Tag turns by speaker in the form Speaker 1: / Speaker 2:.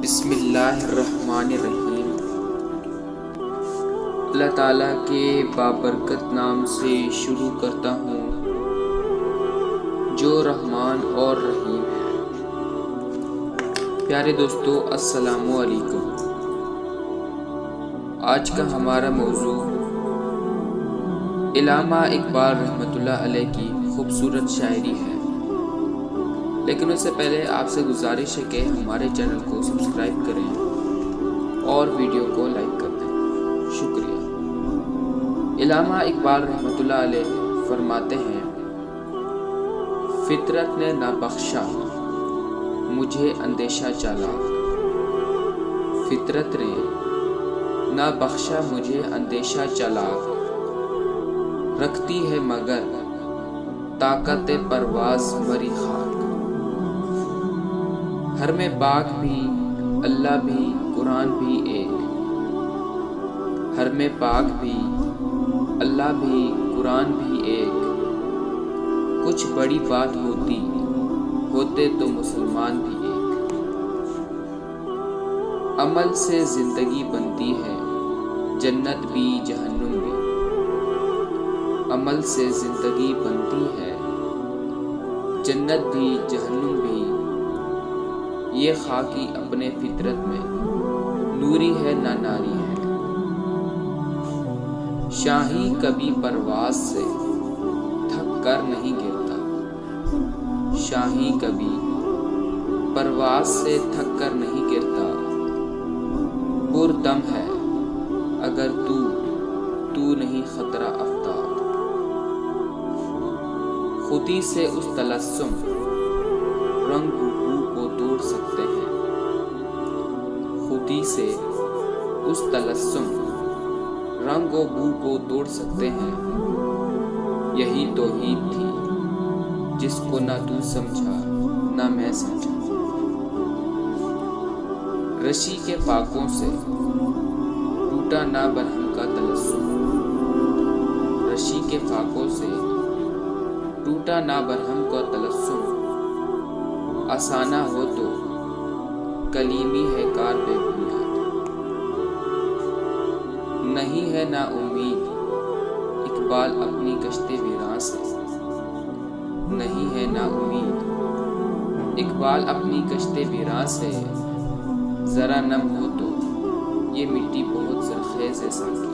Speaker 1: بسم اللہ الرحمن الرحیم۔ اللہ تعالیٰ کے بابرکت نام سے شروع کرتا ہوں جو رحمان اور رحیم ہے۔ پیارے دوستو، السلام علیکم۔ آج کا ہمارا موضوع علامہ اقبال رحمۃ اللہ علیہ کی خوبصورت شاعری ہے، لیکن اس سے پہلے آپ سے گزارش ہے کہ ہمارے چینل کو سبسکرائب کریں اور ویڈیو کو لائک کر دیں۔ شکریہ۔ علامہ اقبال رحمۃ اللہ علیہ فرماتے ہیں، فطرت نے نہ بخشا مجھے اندیشہ چالاک، فطرت نے نہ بخشا مجھے اندیشہ چالاک، رکھتی ہے مگر طاقت پرواز مری خاک، ہر میں پاک بھی اللہ بھی قرآن بھی ایک، ہر میں پاک بھی اللہ بھی قرآن بھی ایک، کچھ بڑی بات ہوتے تو مسلمان بھی ایک، عمل سے زندگی بنتی ہے جنت بھی جہنم بھی، عمل سے زندگی بنتی ہے جنت بھی جہنم بھی، یہ خاکی اپنے فطرت میں نوری ہے نہ ناری ہے، شاہی کبھی پرواز سے تھک کر نہیں گرتا، شاہی کبھی پرواز سے تھک کر نہیں گرتا، پردم ہے اگر تو نہیں خطرہ آفتاب، خودی سے اس تلسم رنگ بو کو توڑ سکتے ہیں، خودی سے اس تلسم رنگ و بو کو توڑ سکتے ہیں، یہی توحید تھی جس کو نہ تو سمجھا نہ میں سمجھا، رشی کے فاقوں سے ٹوٹا نہ برہم کا تلسم، رشی کے فاقوں سے ٹوٹا نہ برہم کا تلسم، آسانہ ہو تو کلیمی ہے کار بے بنیاد، نہیں ہے نا امید اقبال اپنی کشتے ویراں سے، نہیں ہے نا امید اقبال اپنی کشتے ویراں سے، ذرا نم ہو تو یہ مٹی بہت زرخیز ہے ساقی،